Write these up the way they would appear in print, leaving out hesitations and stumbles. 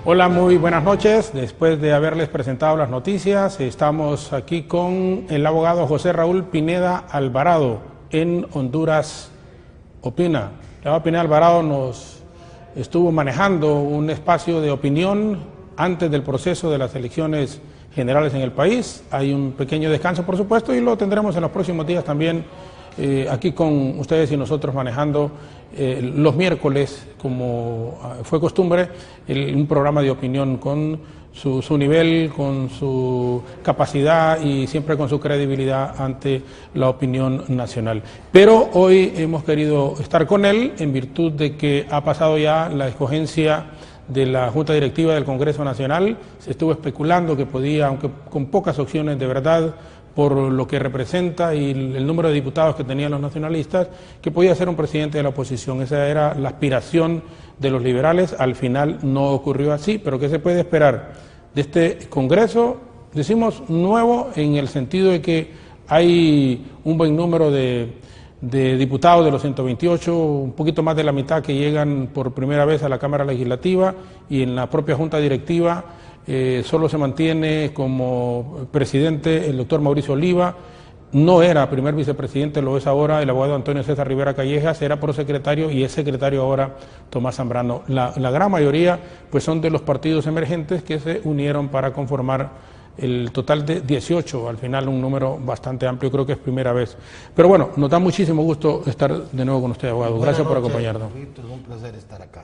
Hola, muy buenas noches. Después de haberles presentado las noticias, estamos aquí con el abogado José Raúl Pineda Alvarado en Honduras Opina. El abogado Pineda Alvarado nos estuvo manejando un espacio de opinión antes del proceso de las elecciones generales en el país. Hay un pequeño descanso, por supuesto, y lo tendremos en los próximos días también aquí con ustedes y nosotros manejando los miércoles, como fue costumbre, un programa de opinión con su nivel, con su capacidad y siempre con su credibilidad ante la opinión nacional. Pero hoy hemos querido estar con él en virtud de que ha pasado ya la escogencia de la Junta Directiva del Congreso Nacional. Se estuvo especulando que podía, aunque con pocas opciones de verdad, por lo que representa y el número de diputados que tenían los nacionalistas, que podía ser un presidente de la oposición. Esa era la aspiración de los liberales. Al final no ocurrió así, pero ¿qué se puede esperar de este Congreso? Decimos nuevo en el sentido de que hay un buen número de diputados de los 128, un poquito más de la mitad que llegan por primera vez a la Cámara Legislativa, y en la propia Junta Directiva solo se mantiene como presidente el doctor Mauricio Oliva. No era primer vicepresidente, lo es ahora el abogado Antonio César Rivera Callejas, era prosecretario y es secretario ahora Tomás Zambrano. La gran mayoría pues son de los partidos emergentes que se unieron para conformar el total de 18, al final un número bastante amplio, creo que es primera vez. Pero bueno, nos da muchísimo gusto estar de nuevo con usted, abogado. Gracias por acompañarnos. Es un placer estar acá.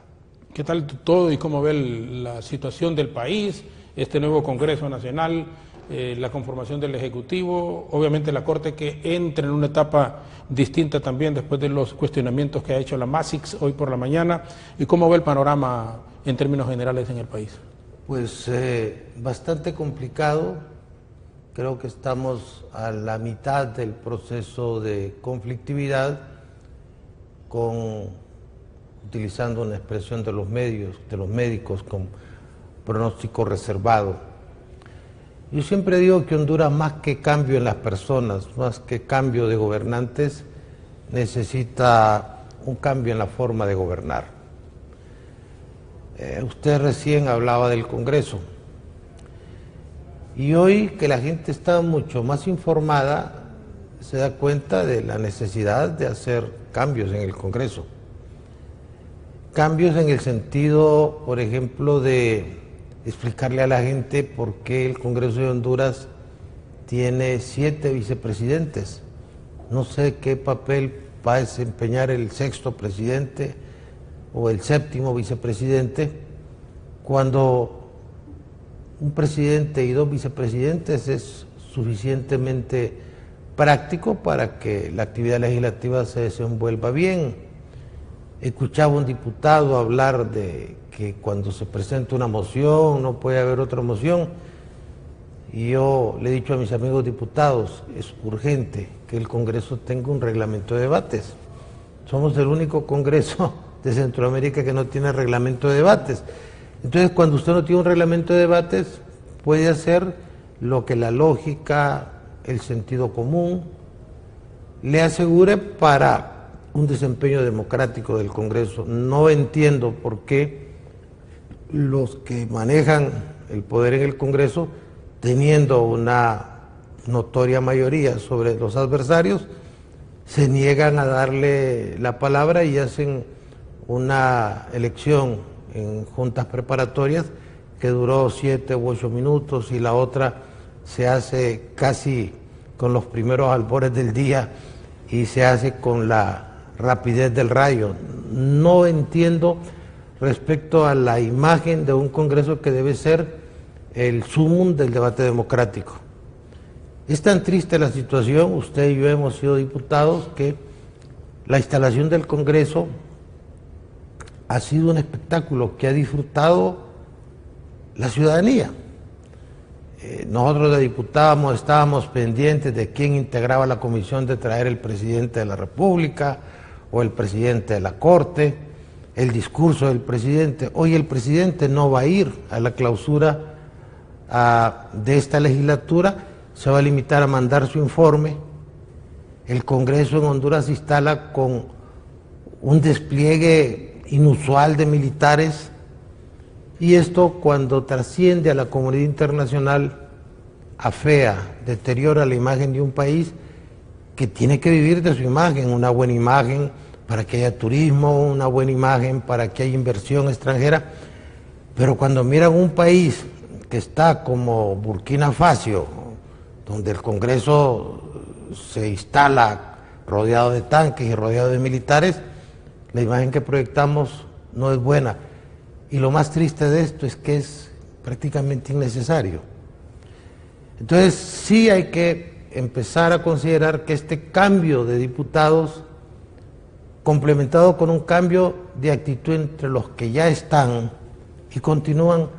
¿Qué tal todo y cómo ve la situación del país, este nuevo Congreso Nacional, la conformación del Ejecutivo, obviamente la Corte que entra en una etapa distinta también después de los cuestionamientos que ha hecho la MASIX hoy por la mañana, y cómo ve el panorama en términos generales en el país? Pues bastante complicado. Creo que estamos a la mitad del proceso de conflictividad, utilizando una expresión de los medios, de los médicos, con pronóstico reservado. Yo siempre digo que Honduras, más que cambio en las personas, más que cambio de gobernantes, necesita un cambio en la forma de gobernar. Usted recién hablaba del Congreso, y hoy que la gente está mucho más informada, se da cuenta de la necesidad de hacer cambios en el Congreso. Cambios en el sentido, por ejemplo, de explicarle a la gente por qué el Congreso de Honduras tiene 7 vicepresidentes. No sé qué papel va a desempeñar el 6º presidente o el 7º vicepresidente, cuando un presidente y 2 vicepresidentes es suficientemente práctico para que la actividad legislativa se desenvuelva bien. Escuchaba un diputado hablar de que cuando se presenta una moción no puede haber otra moción, y yo le he dicho a mis amigos diputados, es urgente que el Congreso tenga un reglamento de debates. Somos el único Congreso de Centroamérica que no tiene reglamento de debates. Entonces, cuando usted no tiene un reglamento de debates, puede hacer lo que la lógica, el sentido común le asegure para un desempeño democrático del Congreso. No entiendo por qué los que manejan el poder en el Congreso, teniendo una notoria mayoría sobre los adversarios, se niegan a darle la palabra y hacen una elección en juntas preparatorias que duró 7 u 8 minutos, y la otra se hace casi con los primeros albores del día y se hace con la rapidez del rayo. No entiendo respecto a la imagen de un Congreso que debe ser el sumum del debate democrático. Es tan triste la situación, usted y yo hemos sido diputados, que la instalación del Congreso ha sido un espectáculo que ha disfrutado la ciudadanía. Nosotros de diputados estábamos pendientes de quién integraba la comisión de traer el presidente de la República o el presidente de la Corte, el discurso del presidente. Hoy el presidente no va a ir a la clausura de esta legislatura, se va a limitar a mandar su informe. El Congreso en Honduras se instala con un despliegue inusual de militares Y esto, cuando trasciende a la comunidad internacional, afea, deteriora la imagen de un país que tiene que vivir de su imagen, una buena imagen para que haya turismo, una buena imagen para que haya inversión extranjera. Pero cuando miran un país que está como Burkina Faso, donde el Congreso se instala rodeado de tanques y rodeado de militares, la imagen que proyectamos no es buena. Y lo más triste de esto es que es prácticamente innecesario. Entonces sí hay que empezar a considerar que este cambio de diputados, complementado con un cambio de actitud entre los que ya están y continúan,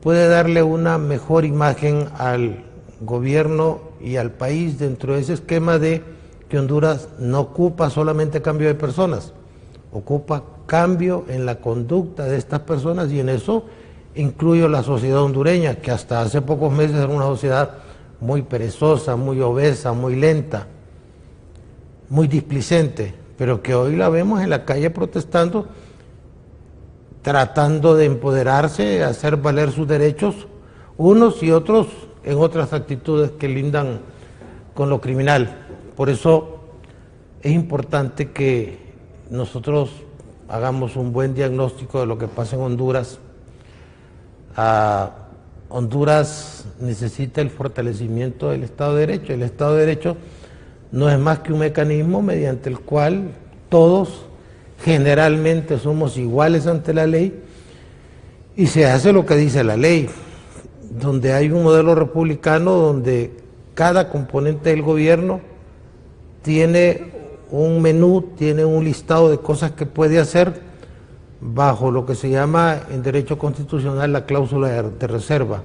puede darle una mejor imagen al gobierno y al país dentro de ese esquema de que Honduras no ocupa solamente cambio de personas, ocupa cambio en la conducta de estas personas, y en eso incluyo la sociedad hondureña, que hasta hace pocos meses era una sociedad muy perezosa, muy obesa, muy lenta, muy displicente, pero que hoy la vemos en la calle protestando, tratando de empoderarse, hacer valer sus derechos, unos y otros en otras actitudes que lindan con lo criminal. Por eso es importante que nosotros hagamos un buen diagnóstico de lo que pasa en Honduras. Honduras necesita el fortalecimiento del Estado de Derecho. El Estado de Derecho no es más que un mecanismo mediante el cual todos generalmente somos iguales ante la ley y se hace lo que dice la ley, donde hay un modelo republicano donde cada componente del gobierno tiene un menú, tiene un listado de cosas que puede hacer bajo lo que se llama en derecho constitucional la cláusula de reserva.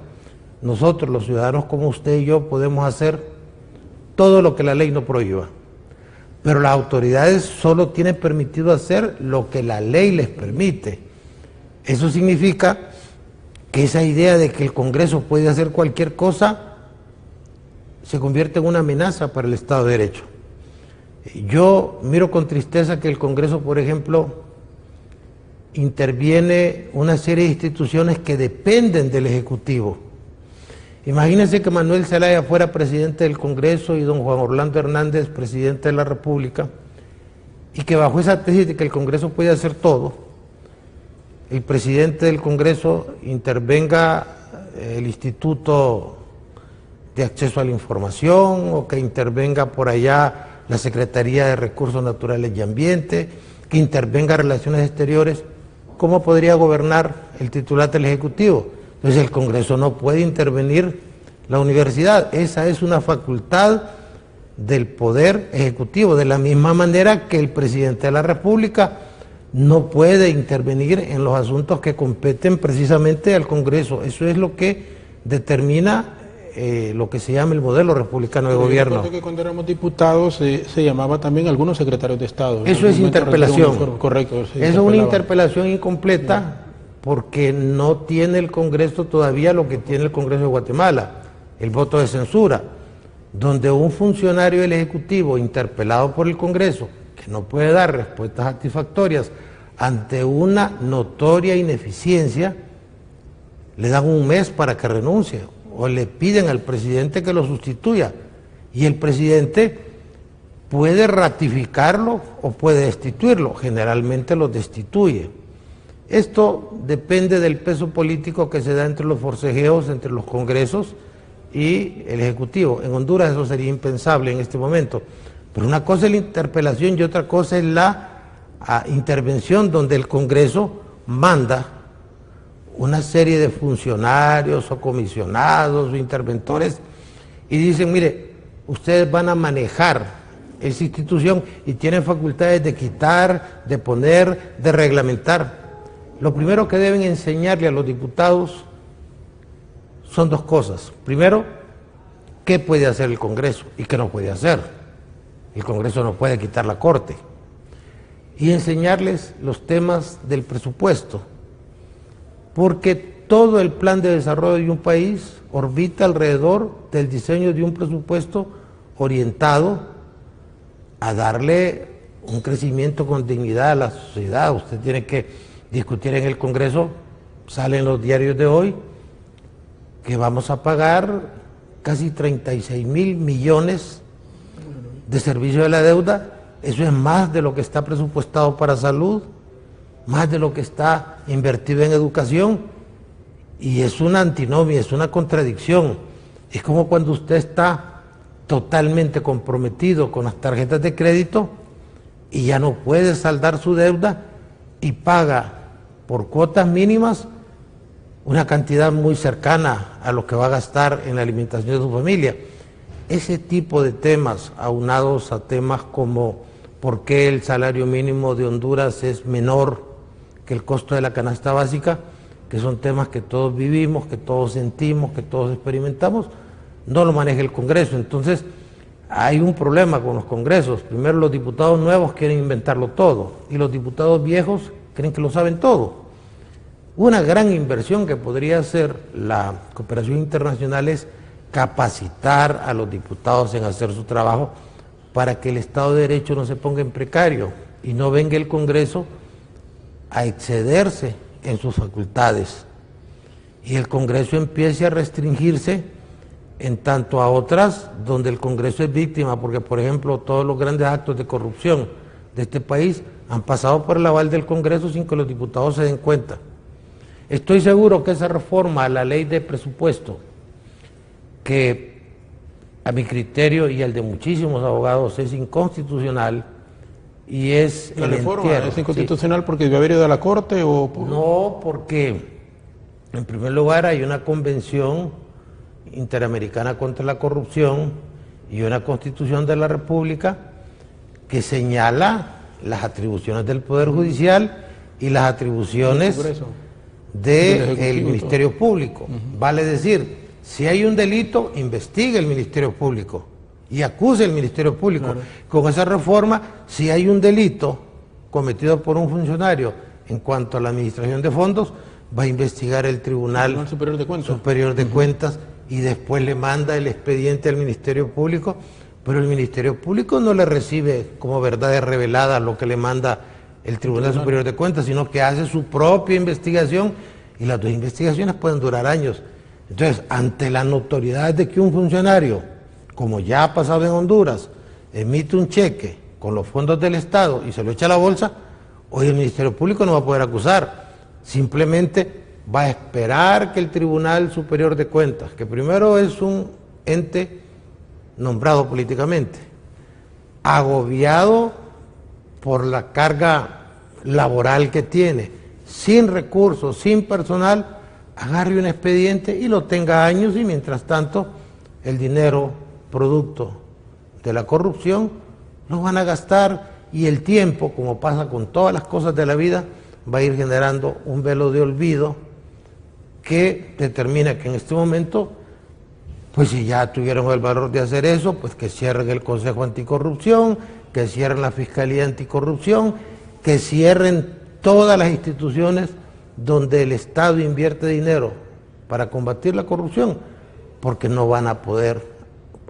Nosotros, los ciudadanos como usted y yo, podemos hacer todo lo que la ley no prohíba, pero las autoridades solo tienen permitido hacer lo que la ley les permite. Eso significa que esa idea de que el Congreso puede hacer cualquier cosa se convierte en una amenaza para el Estado de Derecho. Yo miro con tristeza que el Congreso, por ejemplo, interviene una serie de instituciones que dependen del Ejecutivo. Imagínense que Manuel Zelaya fuera presidente del Congreso y don Juan Orlando Hernández presidente de la República, y que bajo esa tesis de que el Congreso puede hacer todo, el presidente del Congreso intervenga el Instituto de Acceso a la Información, o que intervenga por allá la Secretaría de Recursos Naturales y Ambiente, que intervenga Relaciones Exteriores. ¿Cómo podría gobernar el titular del Ejecutivo? Entonces el Congreso no puede intervenir la universidad. Esa es una facultad del Poder Ejecutivo, de la misma manera que el presidente de la República no puede intervenir en los asuntos que competen precisamente al Congreso. Eso es lo que determina lo que se llama el modelo republicano de gobierno. Recuerdo que cuando éramos diputados se llamaba también algunos secretarios de Estado. Eso es interpelación. Correcto. Eso es una interpelación incompleta porque no tiene el Congreso todavía lo que tiene el Congreso de Guatemala, el voto de censura, donde un funcionario del Ejecutivo interpelado por el Congreso, que no puede dar respuestas satisfactorias ante una notoria ineficiencia, le dan un mes para que renuncie, o le piden al presidente que lo sustituya, y el presidente puede ratificarlo o puede destituirlo, generalmente lo destituye. Esto depende del peso político que se da entre los forcejeos, entre los congresos y el Ejecutivo. En Honduras eso sería impensable en este momento, pero una cosa es la interpelación y otra cosa es la intervención donde el Congreso manda una serie de funcionarios o comisionados o interventores y dicen, mire, ustedes van a manejar esa institución y tienen facultades de quitar, de poner, de reglamentar. Lo primero que deben enseñarle a los diputados son dos cosas. Primero, qué puede hacer el Congreso y qué no puede hacer. El Congreso no puede quitar la Corte. Y enseñarles los temas del presupuesto, porque todo el plan de desarrollo de un país orbita alrededor del diseño de un presupuesto orientado a darle un crecimiento con dignidad a la sociedad. Usted tiene que discutir en el Congreso salen los diarios de hoy que vamos a pagar casi 36.000 millones de servicio de la deuda. Eso es más de lo que está presupuestado para salud, más de lo que está invertido en educación, y es una antinomia, es una contradicción. Es como cuando usted está totalmente comprometido con las tarjetas de crédito y ya no puede saldar su deuda y paga por cuotas mínimas una cantidad muy cercana a lo que va a gastar en la alimentación de su familia. Ese tipo de temas, aunados a temas como por qué el salario mínimo de Honduras es menor que el costo de la canasta básica, que son temas que todos vivimos, que todos sentimos, que todos experimentamos, no lo maneja el Congreso. Entonces, hay un problema con los congresos. Primero, los diputados nuevos quieren inventarlo todo y los diputados viejos creen que lo saben todo. Una gran inversión que podría hacer la cooperación internacional es capacitar a los diputados en hacer su trabajo para que el Estado de Derecho no se ponga en precario y no venga el Congreso a excederse en sus facultades y el Congreso empiece a restringirse en tanto a otras donde el Congreso es víctima, porque por ejemplo todos los grandes actos de corrupción de este país han pasado por el aval del Congreso sin que los diputados se den cuenta. Estoy seguro que esa reforma a la ley de presupuesto, que a mi criterio y al de muchísimos abogados es inconstitucional y es ¿La reforma es inconstitucional sí, porque debe haber ido a la Corte o...? No, porque en primer lugar hay una convención interamericana contra la corrupción y una constitución de la República que señala las atribuciones del Poder Judicial y las atribuciones del Ministerio Público. Vale decir, si hay un delito, investigue el Ministerio Público y acuse el Ministerio Público. Claro. Con esa reforma, si hay un delito cometido por un funcionario en cuanto a la administración de fondos, va a investigar el Tribunal Superior de Cuentas y después le manda el expediente al Ministerio Público, pero el Ministerio Público no le recibe como verdades reveladas lo que le manda el Tribunal Superior de Cuentas, sino que hace su propia investigación y las dos investigaciones pueden durar años. Entonces, ante la notoriedad de que un funcionario, como ya ha pasado en Honduras, emite un cheque con los fondos del Estado y se lo echa a la bolsa, hoy el Ministerio Público no va a poder acusar, simplemente va a esperar que el Tribunal Superior de Cuentas, que primero es un ente nombrado políticamente, agobiado por la carga laboral que tiene, sin recursos, sin personal, agarre un expediente y lo tenga años y mientras tanto el dinero producto de la corrupción lo van a gastar y el tiempo, como pasa con todas las cosas de la vida, va a ir generando un velo de olvido que determina que en este momento, pues si ya tuvieron el valor de hacer eso, pues que cierren el Consejo Anticorrupción, que cierren la Fiscalía Anticorrupción, que cierren todas las instituciones donde el Estado invierte dinero para combatir la corrupción, porque no van a poder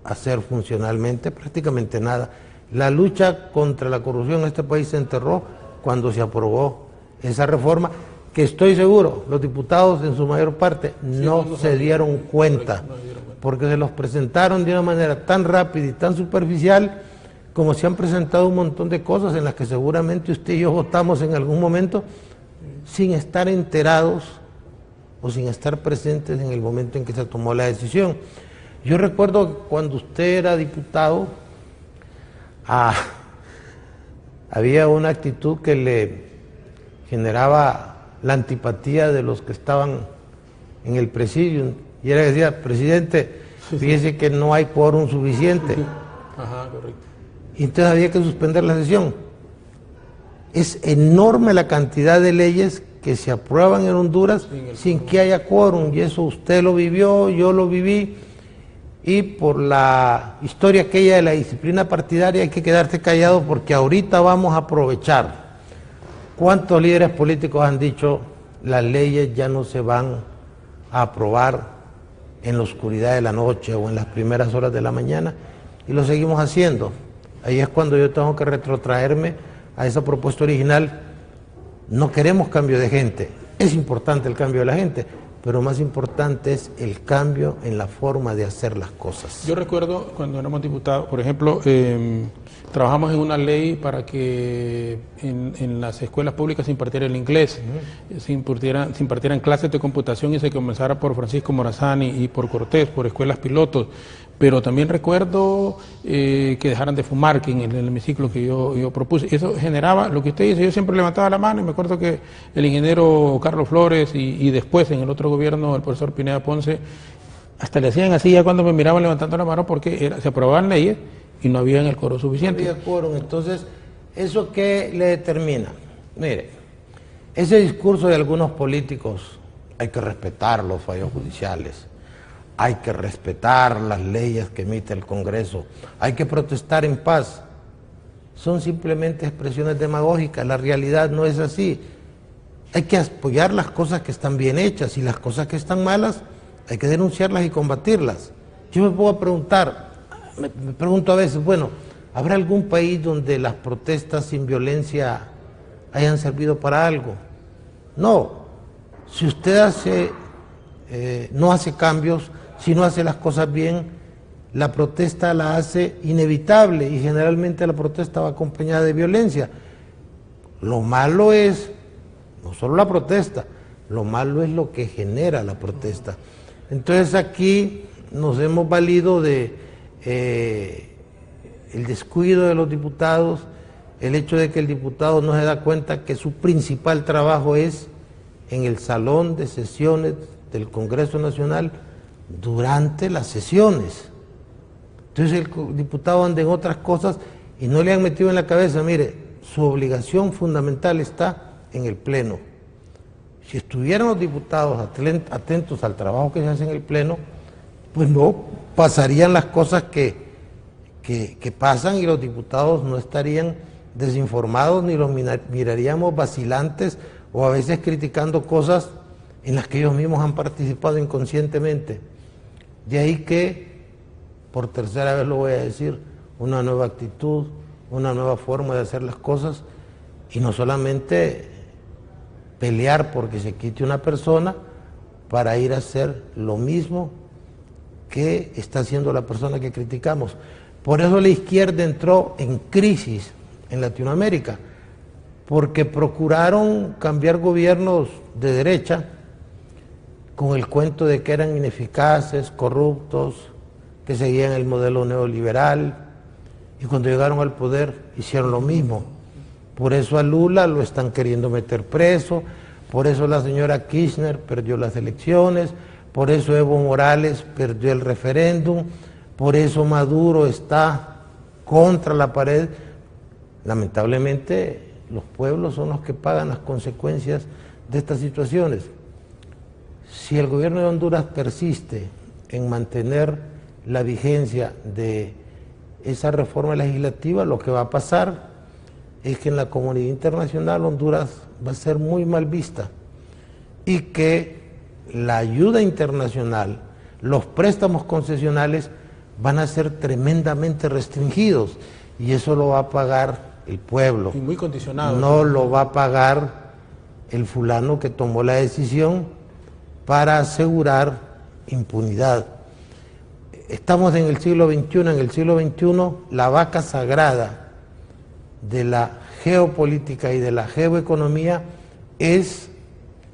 hacer funcionalmente prácticamente nada. La lucha contra la corrupción en este país se enterró cuando se aprobó esa reforma, que estoy seguro, los diputados en su mayor parte no se dieron cuenta, porque se los presentaron de una manera tan rápida y tan superficial, como se han presentado un montón de cosas en las que seguramente usted y yo votamos en algún momento, sin estar enterados o sin estar presentes en el momento en que se tomó la decisión. Yo recuerdo que cuando usted era diputado, había una actitud que le generaba la antipatía de los que estaban en el presidium, y era que decía, presidente, fíjese que no hay quórum suficiente. Ajá, correcto. Y entonces había que suspender la sesión. Es enorme la cantidad de leyes que se aprueban en Honduras sin que haya quórum, y eso usted lo vivió, yo lo viví, y por la historia aquella de la disciplina partidaria hay que quedarse callado porque ahorita vamos a aprovechar. ¿Cuántos líderes políticos han dicho las leyes ya no se van a aprobar en la oscuridad de la noche o en las primeras horas de la mañana? Y lo seguimos haciendo. Ahí es cuando yo tengo que retrotraerme a esa propuesta original. No queremos cambio de gente, Es importante el cambio de la gente, pero más importante es el cambio en la forma de hacer las cosas. Yo recuerdo cuando éramos diputados, por ejemplo, trabajamos en una ley para que en las escuelas públicas se impartiera el inglés, se impartieran clases de computación y se comenzara por Francisco Morazán y por Cortés, por escuelas pilotos. Pero también recuerdo que dejaran de fumar, que en el hemiciclo que yo propuse. Eso generaba, lo que usted dice, yo siempre levantaba la mano y me acuerdo que el ingeniero Carlos Flores y después en el otro gobierno el profesor Pineda Ponce, hasta le hacían así ya cuando me miraban levantando la mano porque se aprobaban leyes y no había en el quórum suficiente. No había quórum, entonces, ¿eso qué le determina? Mire, ese discurso de algunos políticos, hay que respetar los fallos judiciales, hay que respetar las leyes que emite el Congreso, hay que protestar en paz. Son simplemente expresiones demagógicas, la realidad no es así. Hay que apoyar las cosas que están bien hechas y las cosas que están malas hay que denunciarlas y combatirlas. Yo me puedo preguntar, me pregunto a veces, bueno, ¿habrá algún país donde las protestas sin violencia hayan servido para algo? No. Si usted no hace cambios, si no hace las cosas bien, la protesta la hace inevitable y generalmente la protesta va acompañada de violencia. Lo malo es, no solo la protesta, lo malo es lo que genera la protesta. Entonces aquí nos hemos valido de el descuido de los diputados, el hecho de que el diputado no se da cuenta que su principal trabajo es en el salón de sesiones del Congreso Nacional durante las sesiones. Entonces el diputado anda en otras cosas y no le han metido en la cabeza, mire, su obligación fundamental está en el Pleno. Si estuvieran los diputados atentos al trabajo que se hace en el Pleno, pues no pasarían las cosas que pasan y los diputados no estarían desinformados ni los miraríamos vacilantes o a veces criticando cosas en las que ellos mismos han participado inconscientemente. De ahí que, por tercera vez lo voy a decir, una nueva actitud, una nueva forma de hacer las cosas y no solamente pelear porque se quite una persona para ir a hacer lo mismo que está haciendo la persona que criticamos. Por eso la izquierda entró en crisis en Latinoamérica, porque procuraron cambiar gobiernos de derecha con el cuento de que eran ineficaces, corruptos, que seguían el modelo neoliberal, y cuando llegaron al poder hicieron lo mismo. Por eso a Lula lo están queriendo meter preso, por eso la señora Kirchner perdió las elecciones, por eso Evo Morales perdió el referéndum, por eso Maduro está contra la pared. Lamentablemente los pueblos son los que pagan las consecuencias de estas situaciones. Si el gobierno de Honduras persiste en mantener la vigencia de esa reforma legislativa, lo que va a pasar es que en la comunidad internacional Honduras va a ser muy mal vista y que la ayuda internacional, los préstamos concesionales van a ser tremendamente restringidos y eso lo va a pagar el pueblo. Y muy condicionado. No lo va a pagar el fulano que tomó la decisión para asegurar impunidad. Estamos en el siglo XXI, en el siglo XXI la vaca sagrada de la geopolítica y de la geoeconomía es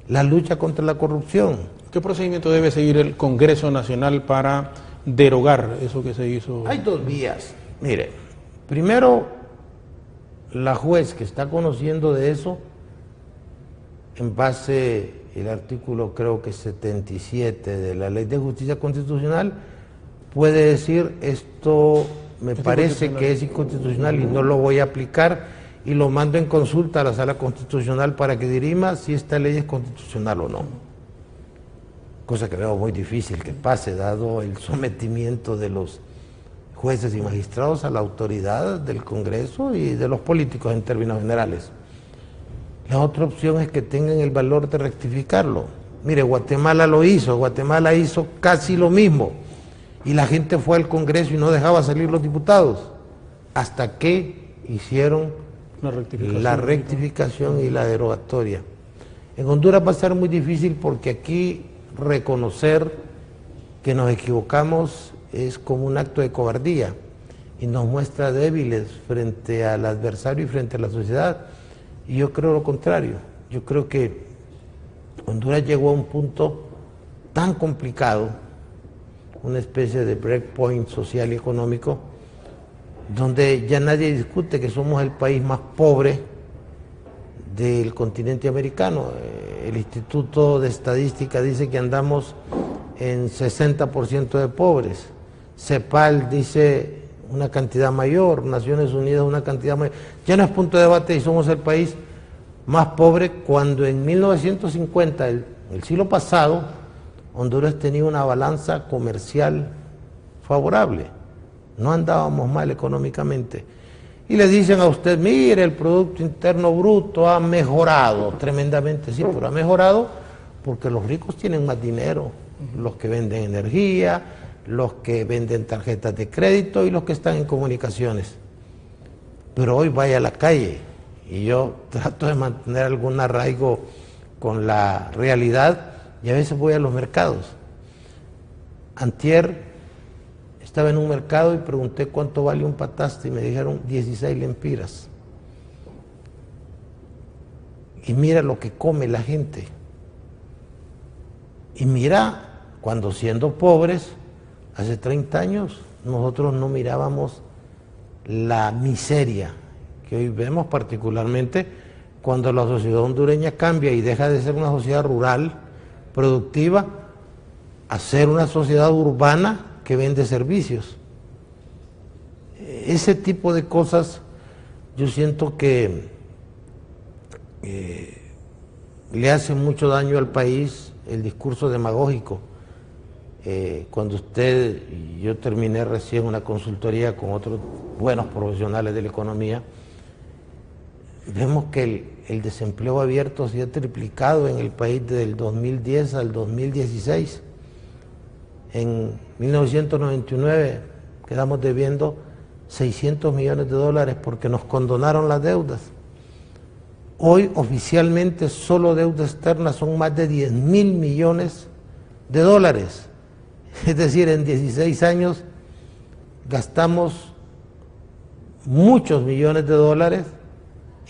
la lucha contra la corrupción. ¿Qué procedimiento debe seguir el Congreso Nacional para derogar eso que se hizo? Hay dos vías. Mire, primero, la juez que está conociendo de eso, en base al artículo creo que 77 de la Ley de Justicia Constitucional, puede decir esto me parece que es inconstitucional y no lo voy a aplicar y lo mando en consulta a la Sala Constitucional para que dirima si esta ley es constitucional o no. Cosa que veo muy difícil que pase, dado el sometimiento de los jueces y magistrados a la autoridad del Congreso y de los políticos en términos generales. La otra opción es que tengan el valor de rectificarlo. Mire, Guatemala lo hizo, Guatemala hizo casi lo mismo y la gente fue al Congreso y no dejaba salir los diputados hasta que hicieron la rectificación y la derogatoria. En Honduras va a ser muy difícil porque aquí reconocer que nos equivocamos es como un acto de cobardía y nos muestra débiles frente al adversario y frente a la sociedad. Y yo creo lo contrario. Yo creo que Honduras llegó a un punto tan complicado, una especie de breakpoint social y económico, donde ya nadie discute que somos el país más pobre del continente americano. El Instituto de Estadística dice que andamos en 60% de pobres. CEPAL dice una cantidad mayor, Naciones Unidas una cantidad mayor. Ya no es punto de debate y somos el país más pobre cuando en 1950, el siglo pasado, Honduras tenía una balanza comercial favorable. No andábamos mal económicamente. Y le dicen a usted, mire, el Producto Interno Bruto ha mejorado tremendamente. Sí, pero ha mejorado porque los ricos tienen más dinero, los que venden energía, los que venden tarjetas de crédito y los que están en comunicaciones. Pero hoy vaya a la calle, y yo trato de mantener algún arraigo con la realidad, y a veces voy a los mercados. Antier estaba en un mercado y pregunté cuánto vale un pataste y me dijeron 16 lempiras. Y mira lo que come la gente. Y mira, cuando siendo pobres, hace 30 años, nosotros no mirábamos la miseria que hoy vemos, particularmente cuando la sociedad hondureña cambia y deja de ser una sociedad rural, productiva, a ser una sociedad urbana que vende servicios. Ese tipo de cosas yo siento que le hace mucho daño al país el discurso demagógico. Cuando yo terminé recién una consultoría con otros buenos profesionales de la economía, vemos que el desempleo abierto se ha triplicado en el país desde el 2010 al 2016. En 1999 quedamos debiendo 600 millones de dólares porque nos condonaron las deudas. Hoy oficialmente solo deuda externa son más de 10.000 millones de dólares. Es decir, en 16 años gastamos muchos millones de dólares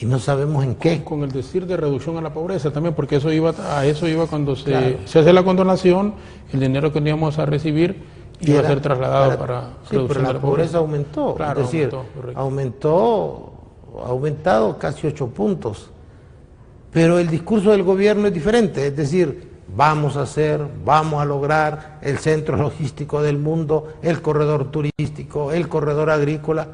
y no sabemos en qué. Con el decir de reducción a la pobreza también, porque a eso iba cuando se hace la condonación, el dinero que íbamos a recibir iba a ser trasladado para reducción pero la pobreza aumentó, claro, es decir, ha aumentado casi 8 puntos. Pero el discurso del gobierno es diferente, es decir, vamos a lograr el centro logístico del mundo, el corredor turístico, el corredor agrícola.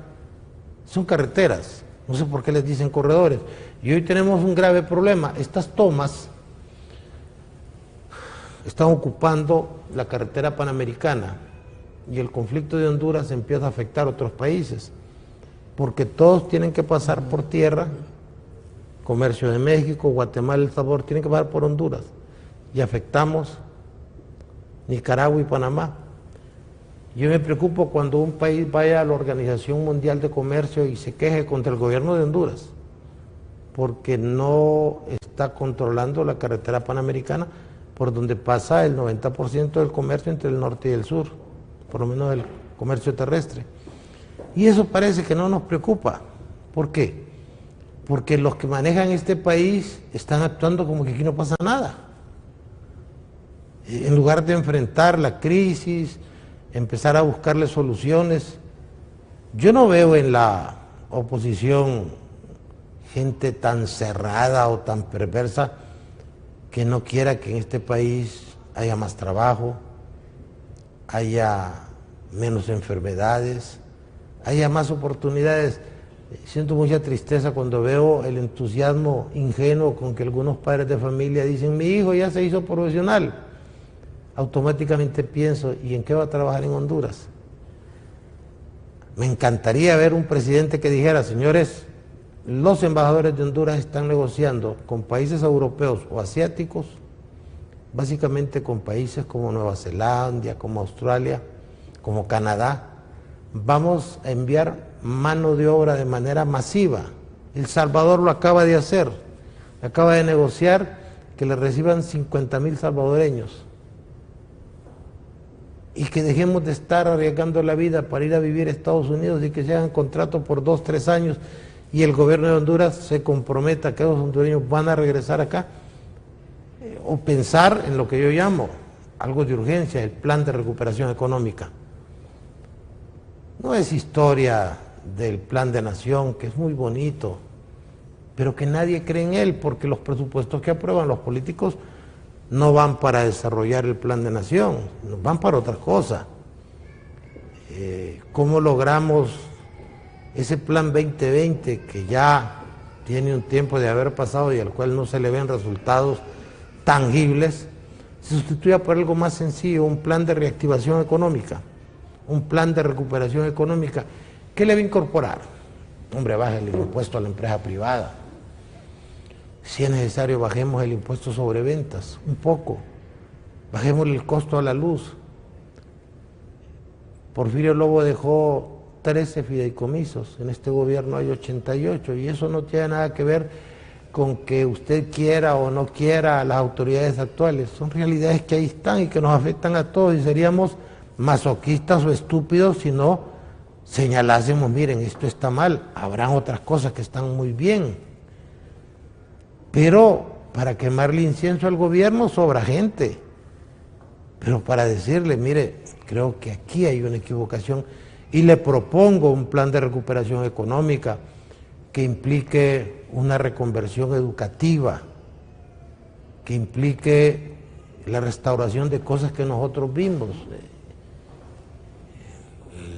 Son carreteras, no sé por qué les dicen corredores. Y hoy tenemos un grave problema, estas tomas están ocupando la carretera panamericana y el conflicto de Honduras empieza a afectar a otros países, porque todos tienen que pasar por tierra, comercio de México, Guatemala, El Salvador, tienen que pasar por Honduras, y afectamos Nicaragua y Panamá. Yo me preocupo cuando un país vaya a la Organización Mundial de Comercio y se queje contra el gobierno de Honduras, porque no está controlando la carretera panamericana por donde pasa el 90% del comercio entre el norte y el sur, por lo menos el comercio terrestre. Y eso parece que no nos preocupa. ¿Por qué? Porque los que manejan este país están actuando como que aquí no pasa nada. En lugar de enfrentar la crisis, empezar a buscarle soluciones. Yo no veo en la oposición gente tan cerrada o tan perversa que no quiera que en este país haya más trabajo, haya menos enfermedades, haya más oportunidades. Siento mucha tristeza cuando veo el entusiasmo ingenuo con que algunos padres de familia dicen, mi hijo ya se hizo profesional. Automáticamente pienso, ¿y en qué va a trabajar en Honduras? Me encantaría ver un presidente que dijera, señores, los embajadores de Honduras están negociando con países europeos o asiáticos, básicamente con países como Nueva Zelanda, como Australia, como Canadá. Vamos a enviar mano de obra de manera masiva. El Salvador lo acaba de hacer, acaba de negociar que le reciban 50.000 salvadoreños y que dejemos de estar arriesgando la vida para ir a vivir a Estados Unidos y que se hagan contratos por 2, 3 años y el gobierno de Honduras se comprometa que los hondureños van a regresar acá, o pensar en lo que yo llamo algo de urgencia, el plan de recuperación económica. No es historia del plan de nación, que es muy bonito, pero que nadie cree en él, porque los presupuestos que aprueban los políticos no van para desarrollar el plan de nación, van para otras cosas. ¿Cómo logramos ese plan 2020 que ya tiene un tiempo de haber pasado y al cual no se le ven resultados tangibles, se sustituya por algo más sencillo, un plan de reactivación económica, un plan de recuperación económica? ¿Qué le va a incorporar? Hombre, baje el impuesto a la empresa privada. Si es necesario, bajemos el impuesto sobre ventas, un poco. Bajemos el costo a la luz. Porfirio Lobo dejó 13 fideicomisos, en este gobierno hay 88, y eso no tiene nada que ver con que usted quiera o no quiera a las autoridades actuales. Son realidades que ahí están y que nos afectan a todos, y seríamos masoquistas o estúpidos si no señalásemos, miren, esto está mal, habrán otras cosas que están muy bien. Pero para quemarle incienso al gobierno sobra gente. Pero para decirle, mire, creo que aquí hay una equivocación y le propongo un plan de recuperación económica que implique una reconversión educativa, que implique la restauración de cosas que nosotros vimos.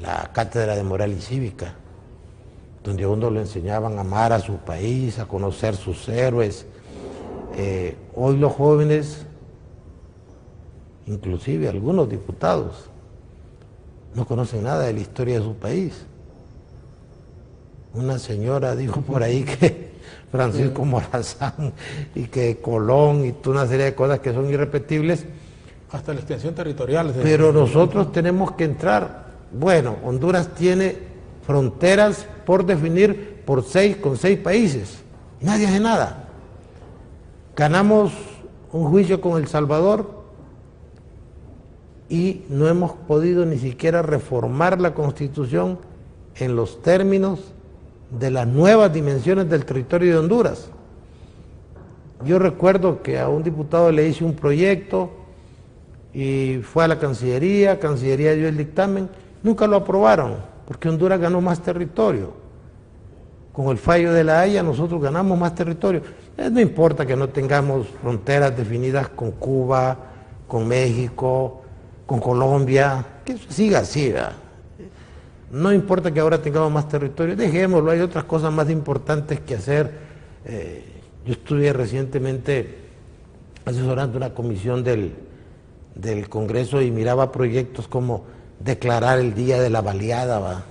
La cátedra de moral y cívica, donde a uno le enseñaban a amar a su país, a conocer sus héroes. Hoy los jóvenes, inclusive algunos diputados, no conocen nada de la historia de su país. Una señora dijo por ahí que Francisco Morazán y que Colón y toda una serie de cosas que son irrepetibles. Hasta la extensión territorial. Pero nosotros tenemos que entrar. Bueno, Honduras tiene fronteras por definir con 6 países. Y nadie hace nada. Ganamos un juicio con El Salvador y no hemos podido ni siquiera reformar la Constitución en los términos de las nuevas dimensiones del territorio de Honduras. Yo recuerdo que a un diputado le hice un proyecto y fue a la Cancillería dio el dictamen, nunca lo aprobaron, porque Honduras ganó más territorio. Con el fallo de La Haya nosotros ganamos más territorio. No importa que no tengamos fronteras definidas con Cuba, con México, con Colombia, que eso siga así, ¿verdad? No importa que ahora tengamos más territorio, dejémoslo, hay otras cosas más importantes que hacer. Yo estuve recientemente asesorando una comisión del Congreso y miraba proyectos como declarar el Día de la Baleada, ¿va?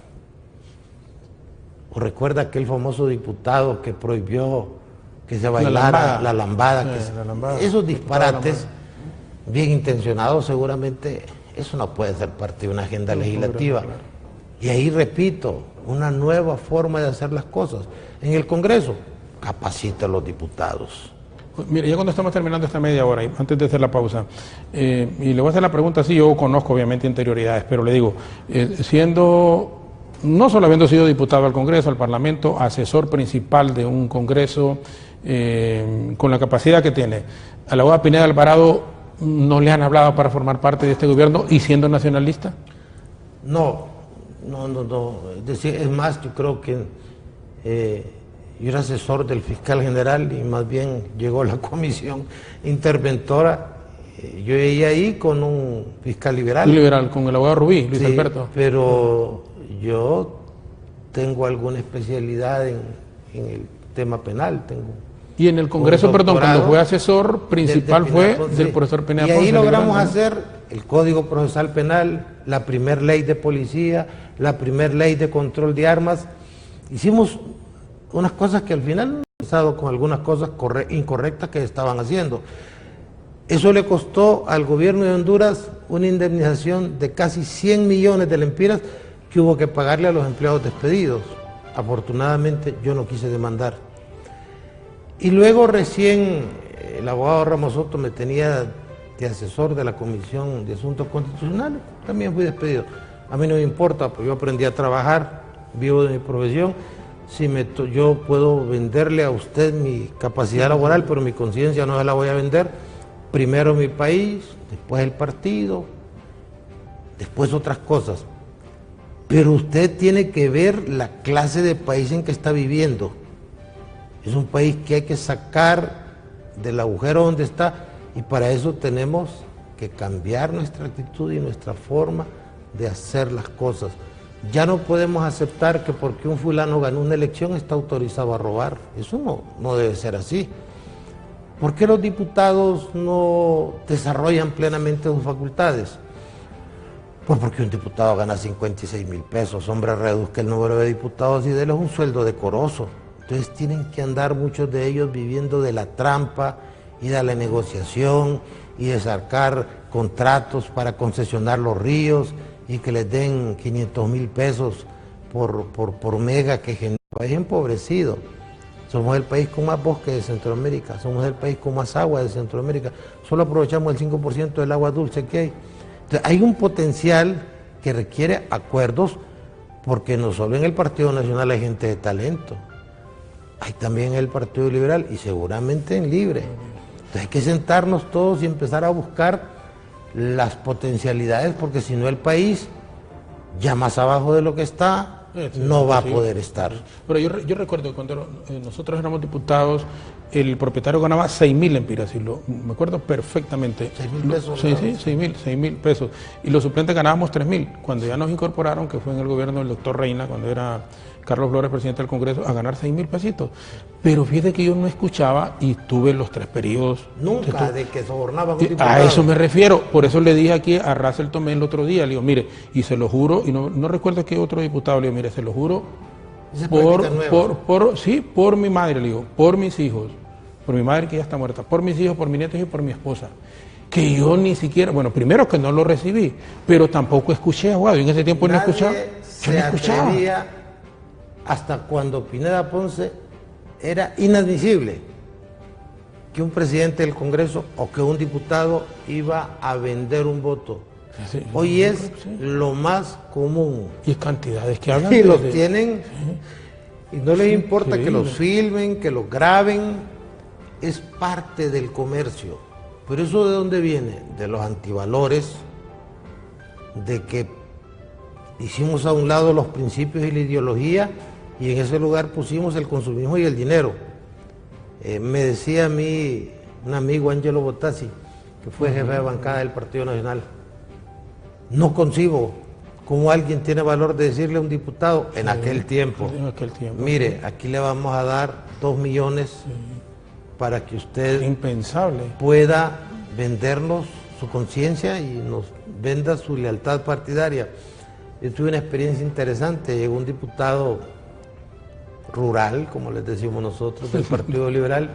O recuerda aquel famoso diputado que prohibió que se bailara la lambada. Esos disparates, bien intencionados seguramente, eso no puede ser parte de una agenda legislativa. Claro. Y ahí repito, una nueva forma de hacer las cosas. En el Congreso, capacita a los diputados. Mire, ya cuando estamos terminando esta media hora, antes de hacer la pausa, y le voy a hacer la pregunta, sí, yo conozco obviamente interioridades, pero le digo, no solo habiendo sido diputado al Congreso, al Parlamento, asesor principal de un Congreso, con la capacidad que tiene, a la abogada Pineda Alvarado, ¿no le han hablado para formar parte de este gobierno y siendo nacionalista? No. Es decir, es más, yo creo que yo era asesor del fiscal general y más bien llegó la comisión interventora. Yo iba ahí con un fiscal liberal. Liberal, con el abogado Rubí, Luis Alberto. Pero yo tengo alguna especialidad en el tema penal. Y en el Congreso, perdón, cuando fue asesor principal fue del profesor Pineda Ponce. Y ahí logramos hacer el Código Procesal Penal, la primer ley de policía, la primer ley de control de armas. Hicimos unas cosas que al final han empezado con algunas cosas incorrectas que estaban haciendo. Eso le costó al gobierno de Honduras una indemnización de casi 100 millones de lempiras que hubo que pagarle a los empleados despedidos. Afortunadamente yo no quise demandar. Y luego recién el abogado Ramos Soto me tenía de asesor de la Comisión de Asuntos Constitucionales, también fui despedido. A mí no me importa, pues yo aprendí a trabajar, vivo de mi profesión. Si yo puedo venderle a usted mi capacidad laboral, pero mi conciencia no se la voy a vender. Primero mi país, después el partido, después otras cosas. Pero usted tiene que ver la clase de país en que está viviendo. Es un país que hay que sacar del agujero donde está, y para eso tenemos que cambiar nuestra actitud y nuestra forma de hacer las cosas. Ya no podemos aceptar que porque un fulano ganó una elección está autorizado a robar. Eso no debe ser así. ¿Por qué los diputados no desarrollan plenamente sus facultades? Pues porque un diputado gana 56,000 pesos, hombre, reduzca el número de diputados y déles un sueldo decoroso. Entonces tienen que andar muchos de ellos viviendo de la trampa y de la negociación y de sacar contratos para concesionar los ríos y que les den 500,000 pesos por mega que genera. El país empobrecido. Somos el país con más bosque de Centroamérica, somos el país con más agua de Centroamérica. Solo aprovechamos el 5% del agua dulce que hay. Entonces, hay un potencial que requiere acuerdos, porque no solo en el Partido Nacional hay gente de talento, hay también en el Partido Liberal y seguramente en Libre. Entonces hay que sentarnos todos y empezar a buscar las potencialidades, porque si no el país, ya más abajo de lo que está, no va a poder estar. Pero yo recuerdo que cuando nosotros éramos diputados, el propietario ganaba 6,000 lempiras, me acuerdo perfectamente. 6,000 pesos. Sí, 6,000 pesos. Y los suplentes ganábamos 3,000. Cuando ya nos incorporaron, que fue en el gobierno del doctor Reina, cuando era Carlos Flores, presidente del Congreso, a ganar 6,000 pesitos. Pero fíjate que yo no escuchaba, y tuve los 3 periodos. Nunca de que sobornaban a un diputado. A eso me refiero. Por eso le dije aquí a Russell Tomé el otro día, le digo, mire, y se lo juro, y no recuerdo qué otro diputado, le digo, mire, se lo juro, por mi madre, le digo, por mis hijos, por mi madre que ya está muerta, por mis hijos, por mis nietos y por mi esposa. Que yo ni siquiera, bueno, primero que no lo recibí, pero tampoco escuché, abogado. En ese tiempo no escuchaba. Yo no escuchaba. Hasta cuando Pineda Ponce era inadmisible que un presidente del Congreso o que un diputado iba a vender un voto. Sí, hoy es lo más común. Y cantidades que hablan. Y los tienen, y no les importa que los filmen, que los graben, es parte del comercio. Pero eso ¿de dónde viene? De los antivalores, de que hicimos a un lado los principios y la ideología, y en ese lugar pusimos el consumismo y el dinero. Me decía a mí un amigo, Angelo Bottazzi, que fue jefe de bancada del Partido Nacional, no concibo cómo alguien tiene valor de decirle a un diputado en aquel tiempo, mire, aquí le vamos a dar 2 millones para que usted pueda vendernos su conciencia y nos venda su lealtad partidaria. Yo tuve una experiencia interesante. Llegó un diputado rural, como les decimos nosotros, del Partido Liberal,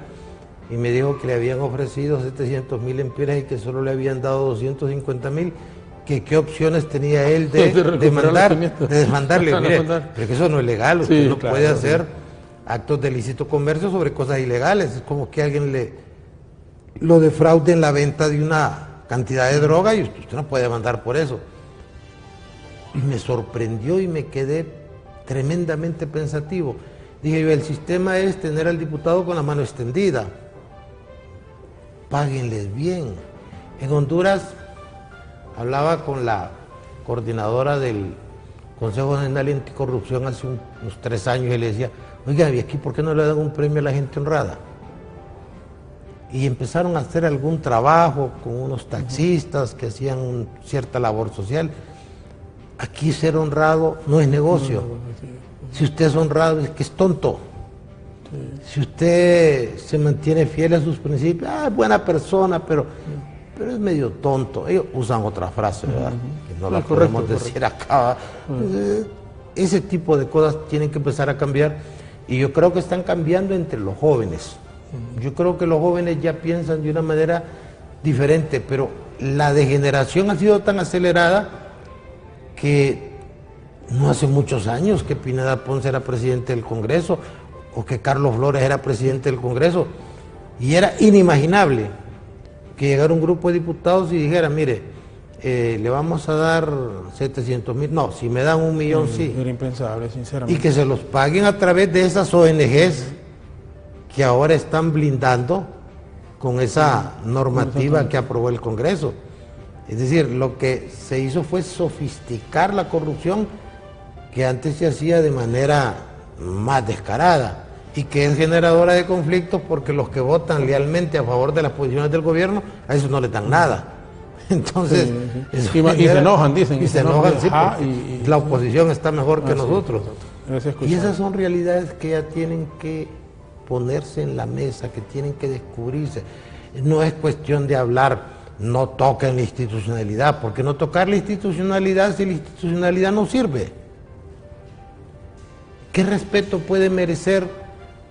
y me dijo que le habían ofrecido 700,000 lempiras y que solo le habían dado 250,000, que qué opciones tenía él de desmandarle. Mire, pero que eso no es legal, usted no puede hacer actos de ilícito comercio sobre cosas ilegales. Es como que alguien lo defraude en la venta de una cantidad de droga y usted no puede demandar por eso. Y me sorprendió y me quedé tremendamente pensativo. Dije yo, el sistema es tener al diputado con la mano extendida. Páguenles bien. En Honduras, hablaba con la coordinadora del Consejo Nacional Anticorrupción hace unos 3 años y le decía, oiga, ¿y aquí por qué no le dan un premio a la gente honrada? Y empezaron a hacer algún trabajo con unos taxistas que hacían cierta labor social. Aquí ser honrado no es negocio. Si usted es honrado es que es tonto. Si usted se mantiene fiel a sus principios, es buena persona, pero es medio tonto. Ellos usan otra frase, ¿verdad? Que no la podemos decir acá. Ese tipo de cosas tienen que empezar a cambiar, y yo creo que están cambiando entre los jóvenes. Yo creo que los jóvenes ya piensan de una manera diferente, pero la degeneración ha sido tan acelerada que no hace muchos años que Pineda Ponce era presidente del Congreso o que Carlos Flores era presidente del Congreso, Y era inimaginable que llegara un grupo de diputados y dijera, mire, le vamos a dar 700,000, no, si me dan 1,000,000 sí. Era impensable, sinceramente. Y que se los paguen a través de esas ONGs que ahora están blindando con esa normativa que aprobó el Congreso. Es decir, lo que se hizo fue sofisticar la corrupción que antes se hacía de manera más descarada y que es generadora de conflictos porque los que votan lealmente a favor de las posiciones del gobierno, a eso no les dan nada. Entonces, y se enojan, dicen. Y se enojan, sí, la oposición está mejor que nosotros. Y esas son realidades que ya tienen que ponerse en la mesa, que tienen que descubrirse. No es cuestión de hablar, no toquen la institucionalidad, porque no tocar la institucionalidad si la institucionalidad no sirve. ¿Qué respeto puede merecer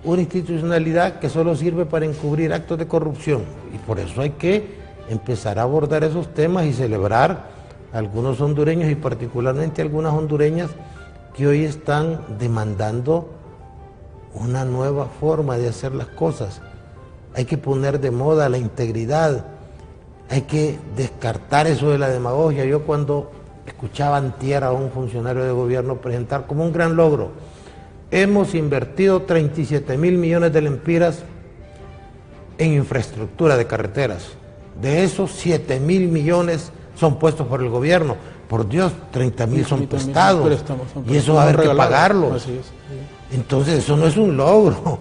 una institucionalidad que solo sirve para encubrir actos de corrupción? Y por eso hay que empezar a abordar esos temas y celebrar a algunos hondureños y particularmente algunas hondureñas que hoy están demandando una nueva forma de hacer las cosas. Hay que poner de moda la integridad, hay que descartar eso de la demagogia. Yo cuando escuchaba antier a un funcionario de gobierno presentar como un gran logro, hemos invertido 37,000 millones de lempiras en infraestructura de carreteras. De esos 7,000 millones son puestos por el gobierno. Por Dios, 30,000 son prestados. Y eso va a haber que pagarlos. Entonces eso no es un logro.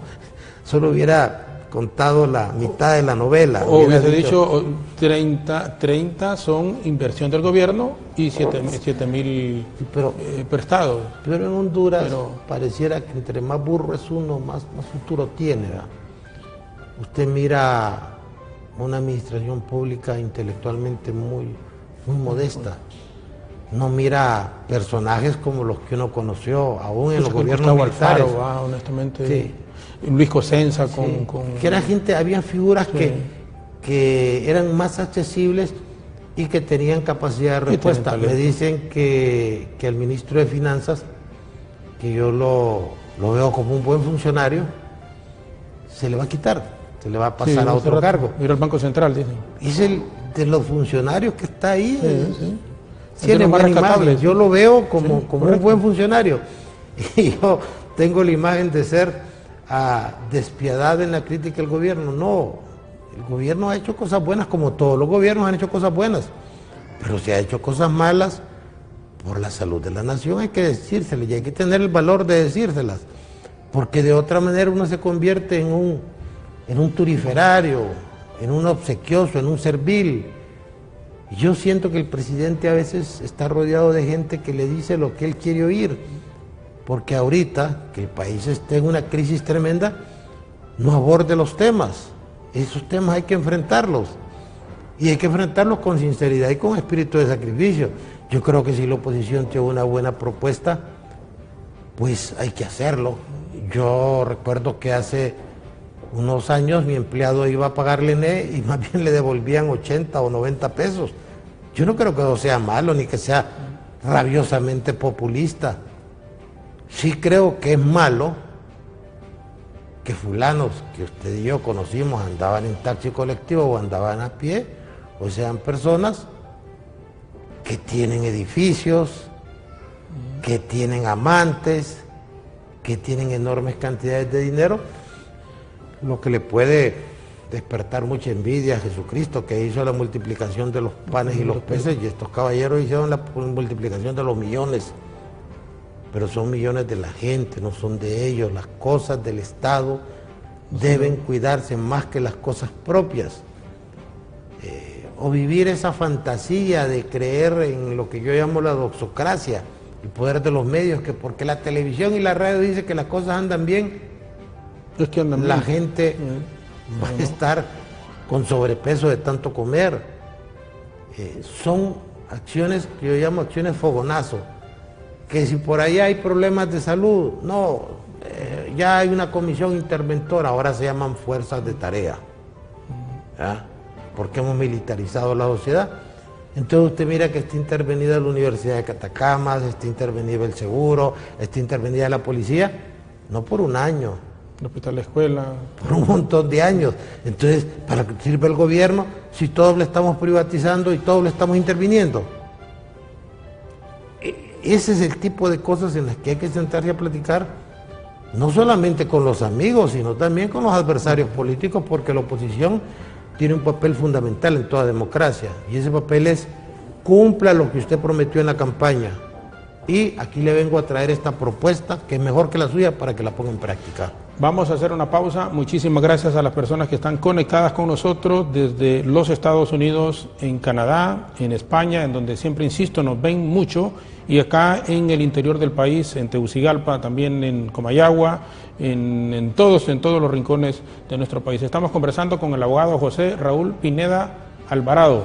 Solo hubiera contado la mitad de la novela. O hubiese dicho 30 son inversión del gobierno y 7,000 prestados. Pero en Honduras pareciera que entre más burro es uno, más futuro tiene, ¿verdad? Usted mira una administración pública intelectualmente muy modesta. No mira personajes como los que uno conoció aún en los gobiernos militares. Alfaro, honestamente. Sí. Luis Cosenza que era gente, había figuras que eran más accesibles y que tenían capacidad de respuesta. Me dicen que el ministro de Finanzas, que yo lo veo como un buen funcionario, se le va a quitar. Se le va a pasar a otro cargo. Ir al Banco Central, dicen. Es el de los funcionarios que está ahí. Tiene buena imagen. Yo lo veo como un buen funcionario. Y yo tengo la imagen de ser despiadada en la crítica al gobierno. No, el gobierno ha hecho cosas buenas como todos los gobiernos han hecho cosas buenas. Pero si ha hecho cosas malas, por la salud de la nación hay que decírselas y hay que tener el valor de decírselas. Porque de otra manera uno se convierte en un turiferario, en un obsequioso, en un servil. Y yo siento que el presidente a veces está rodeado de gente que le dice lo que él quiere oír, porque ahorita que el país está en una crisis tremenda, no aborde los temas. Esos temas hay que enfrentarlos, y hay que enfrentarlos con sinceridad y con espíritu de sacrificio. Yo creo que si la oposición tiene una buena propuesta, pues hay que hacerlo. Yo recuerdo que hace unos años mi empleado iba a pagarle ENE y más bien le devolvían 80 o 90 pesos. Yo no creo que eso sea malo ni que sea rabiosamente populista. Sí creo que es malo que fulanos que usted y yo conocimos andaban en taxi colectivo o andaban a pie, o sean personas que tienen edificios, que tienen amantes, que tienen enormes cantidades de dinero, lo que le puede despertar mucha envidia a Jesucristo, que hizo la multiplicación de los panes y los peces, y estos caballeros hicieron la multiplicación de los millones. Pero son millones de la gente, no son de ellos. Las cosas del Estado deben cuidarse más que las cosas propias. O vivir esa fantasía de creer en lo que yo llamo la doxocracia, el poder de los medios, que porque la televisión y la radio dicen que las cosas andan bien, es que andan la bien. gente va a estar con sobrepeso de tanto comer. Son acciones que yo llamo acciones fogonazo, que si por ahí hay problemas de salud, no, ya hay una comisión interventora, ahora se llaman fuerzas de tarea, ¿ya? Porque hemos militarizado la sociedad. Entonces usted mira que está intervenida la Universidad de Catacamas, está intervenida el Seguro, está intervenida la policía, no por un año, el hospital de escuela. Por un montón de años. Entonces, ¿para qué sirve el gobierno si todos le estamos privatizando y todos le estamos interviniendo? Ese es el tipo de cosas en las que hay que sentarse a platicar, no solamente con los amigos, sino también con los adversarios políticos, porque la oposición tiene un papel fundamental en toda democracia, y ese papel es: cumpla lo que usted prometió en la campaña, y aquí le vengo a traer esta propuesta, que es mejor que la suya, para que la ponga en práctica. Vamos a hacer una pausa. Muchísimas gracias a las personas que están conectadas con nosotros desde los Estados Unidos, en Canadá, en España, en donde siempre, insisto, nos ven mucho, y acá en el interior del país, en Tegucigalpa, también en Comayagua, en todos los rincones de nuestro país. Estamos conversando con el abogado José Raúl Pineda Alvarado,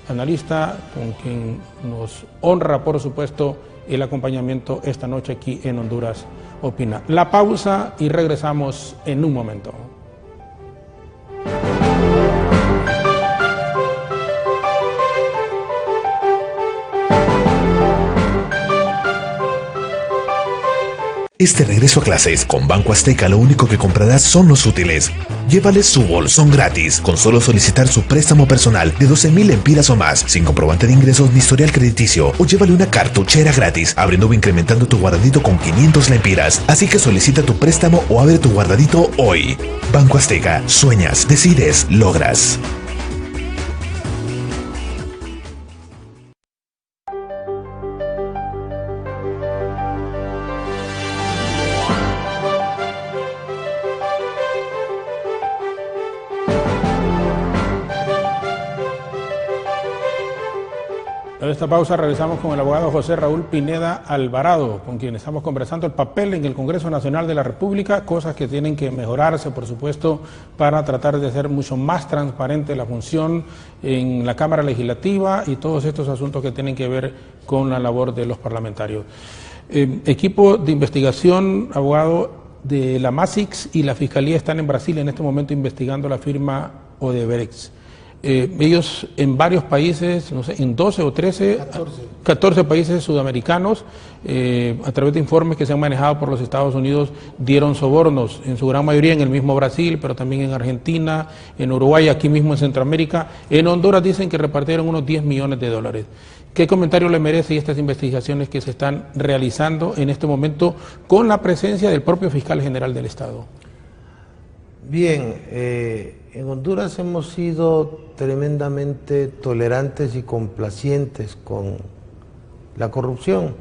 analista con quien nos honra, por supuesto, el acompañamiento esta noche aquí en Honduras Opina. La pausa y regresamos en un momento. Este regreso a clases con Banco Azteca, lo único que comprarás son los útiles. Llévales su bolsón gratis con solo solicitar su préstamo personal de 12,000 lempiras o más, sin comprobante de ingresos ni historial crediticio, o llévale una cartuchera gratis, abriendo o incrementando tu guardadito con 500 lempiras. Así que solicita tu préstamo o abre tu guardadito hoy. Banco Azteca, sueñas, decides, logras. En esta pausa regresamos con el abogado José Raúl Pineda Alvarado, con quien estamos conversando el papel en el Congreso Nacional de la República, cosas que tienen que mejorarse, por supuesto, para tratar de hacer mucho más transparente la función en la Cámara Legislativa y todos estos asuntos que tienen que ver con la labor de los parlamentarios. Equipo de investigación, abogado, de la MASIX y la Fiscalía están en Brasil en este momento investigando la firma Odebrecht. Ellos en varios países, no sé, en 12 o 13, 14 países sudamericanos, a través de informes que se han manejado por los Estados Unidos, dieron sobornos, en su gran mayoría en el mismo Brasil, pero también en Argentina, en Uruguay, aquí mismo en Centroamérica. En Honduras dicen que repartieron unos 10 millones de dólares. ¿Qué comentario le merece estas investigaciones que se están realizando en este momento con la presencia del propio fiscal general del Estado? Bien, en Honduras hemos sido tremendamente tolerantes y complacientes con la corrupción,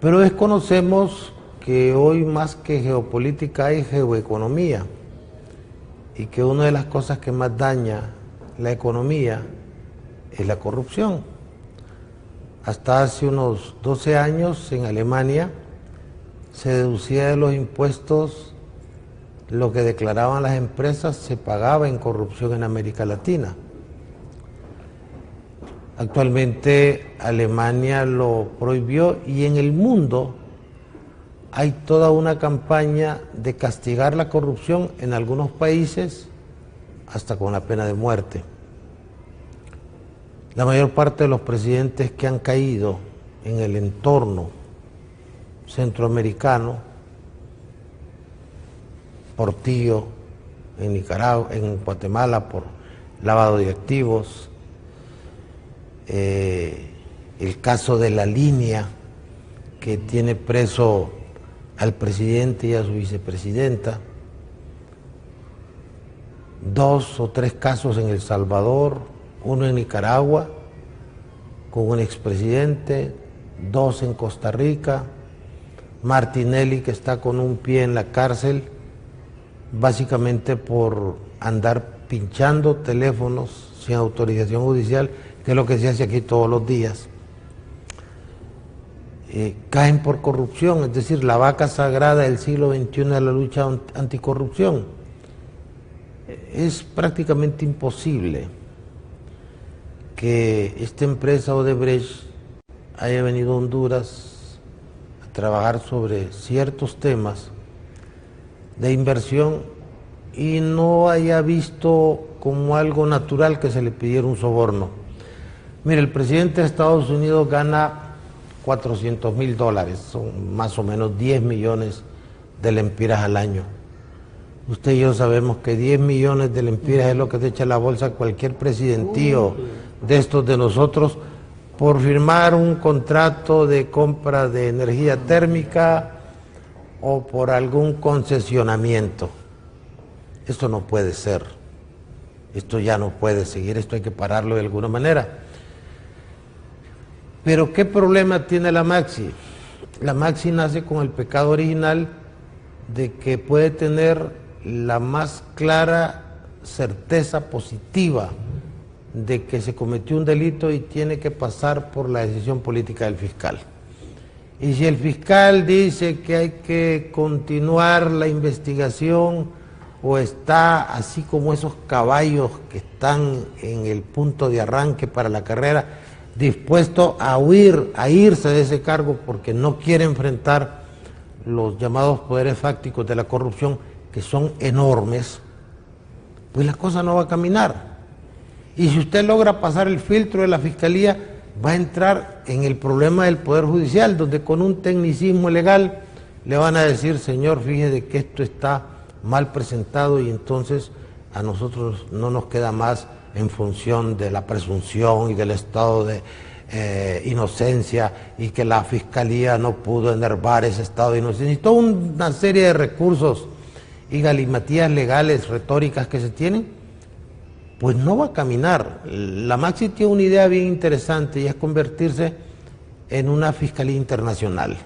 pero desconocemos que hoy más que geopolítica hay geoeconomía, y que una de las cosas que más daña la economía es la corrupción. Hasta hace unos 12 años en Alemania se deducía de los impuestos lo que declaraban las empresas, se pagaba en corrupción en América Latina. Actualmente Alemania lo prohibió, y en el mundo hay toda una campaña de castigar la corrupción, en algunos países hasta con la pena de muerte. La mayor parte de los presidentes que han caído en el entorno centroamericano, Portillo en Nicaragua, en Guatemala por lavado de activos, el caso de La Línea, que tiene preso al presidente y a su vicepresidenta, 2 o 3 casos en El Salvador, uno en Nicaragua con un expresidente, 2 en Costa Rica, Martinelli, que está con un pie en la cárcel básicamente por andar pinchando teléfonos sin autorización judicial, que es lo que se hace aquí todos los días. Caen por corrupción, es decir, la vaca sagrada del siglo XXI de la lucha anticorrupción. Es prácticamente imposible que esta empresa Odebrecht haya venido a Honduras a trabajar sobre ciertos temas de inversión y no haya visto como algo natural que se le pidiera un soborno. Mire, el presidente de Estados Unidos gana $400,000, son más o menos 10 millones de lempiras al año. Usted y yo sabemos que 10 millones de lempiras es lo que se echa a la bolsa cualquier presidentío de estos de nosotros por firmar un contrato de compra de energía térmica o por algún concesionamiento. Esto no puede ser. Esto ya no puede seguir, esto hay que pararlo de alguna manera. Pero ¿qué problema tiene la Maxi? La Maxi nace con el pecado original de que puede tener la más clara certeza positiva de que se cometió un delito y tiene que pasar por la decisión política del fiscal. Y si el fiscal dice que hay que continuar la investigación o está así como esos caballos que están en el punto de arranque para la carrera, dispuesto a huir, a irse de ese cargo porque no quiere enfrentar los llamados poderes fácticos de la corrupción, que son enormes, pues la cosa no va a caminar. Y si usted logra pasar el filtro de la Fiscalía, va a entrar en el problema del Poder Judicial, donde con un tecnicismo legal le van a decir, señor, fíjese que esto está mal presentado y entonces a nosotros no nos queda más en función de la presunción y del estado de inocencia y que la Fiscalía no pudo enervar ese estado de inocencia y toda una serie de recursos y galimatías legales, retóricas que se tienen, pues no va a caminar. La Maxi tiene una idea bien interesante y es convertirse en una Fiscalía Internacional.